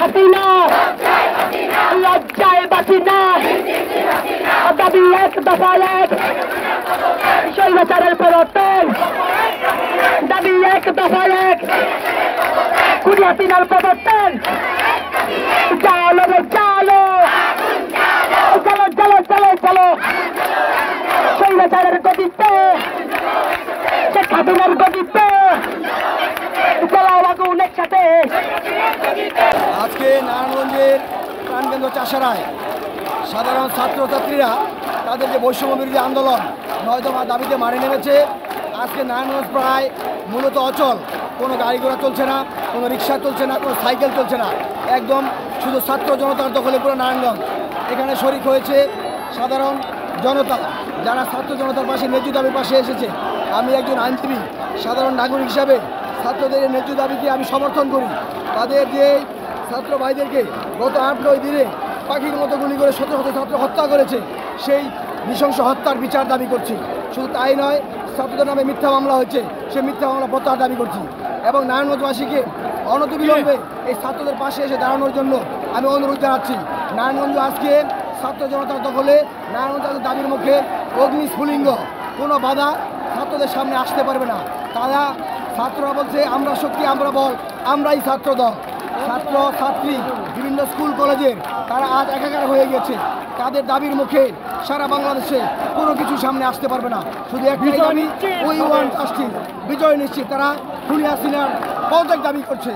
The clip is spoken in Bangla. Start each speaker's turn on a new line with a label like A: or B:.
A: হাসিনা লজ্জায় বাঁচি না দাবি এক দফা এক স্বৈরাচারের পতন দাবি এক দফা এক খুনি হাসিনার পতন চলো রে চলো চলো চলো চলো চলো স্বৈরাচারের গতিতে শেখ হাসিনার গতিতে চলাও আগুন একসাথে।
B: আজকে নারায়ণগঞ্জের প্রাণকেন্দ্র চাষারায় সাধারণ ছাত্রছাত্রীরা তাদের যে বৈষম্য বিরোধী আন্দোলন ৯ দফা দাবিতে মাঠে নেমেছে। আজকে নারায়ণগঞ্জ প্রায় মূলত অচল, কোনো গাড়ি ঘোড়া চলছে না, কোনো রিক্সা চলছে না, কোনো সাইকেল চলছে না, একদম শুধু ছাত্র জনতার দখলে পুরো নারায়ণগঞ্জ। এখানে শরিক হয়েছে সাধারণ জনতা, যারা ছাত্র জনতার পাশে ন্যায্য দাবির পাশে এসেছে। আমি একজন আইনজীবী, সাধারণ নাগরিক হিসাবে ছাত্রদের ন্যায্য দাবিকে আমি সমর্থন করি। তাদের যে ছাত্র ভাইদেরকে গত ৮-৯ দিনে পাখির মতো গুলি করে শত শত ছাত্র হত্যা করেছে, সেই নৃশংস হত্যার বিচার দাবি করছি। শুধু তাই নয়, ছাত্রদের নামে মিথ্যা মামলা হয়েছে, সেই মিথ্যা মামলা প্রত্যাহার দাবি করছি এবং নারায়ণগঞ্জবাসীকে অনতিবিলম্বে এই ছাত্রদের পাশে এসে দাঁড়ানোর জন্য আমি অনুরোধ জানাচ্ছি। নারায়ণগঞ্জ আজকে ছাত্র জনতার দখলে, নারায়ণগঞ্জ দাবির মুখে অগ্নিস্ফুলিঙ্গ, কোনো বাধা ছাত্রদের সামনে আসতে পারবে না। তারা ছাত্ররা বলছে আমরা শক্তি, আমরা বল, আমরাই ছাত্র দল। ছাত্র ছাত্রী বিভিন্ন স্কুল কলেজের তারা আজ একাকার হয়ে গেছে। তাদের দাবির মুখে সারা বাংলাদেশে কোনো কিছু সামনে আসতে পারবে না। শুধু একটাই দাবি, উই ওয়ান্ট জাস্টিস, বিজয় নিশ্চিত। তারা খুনি হাসিনার পদত্যাগ দাবি করছে।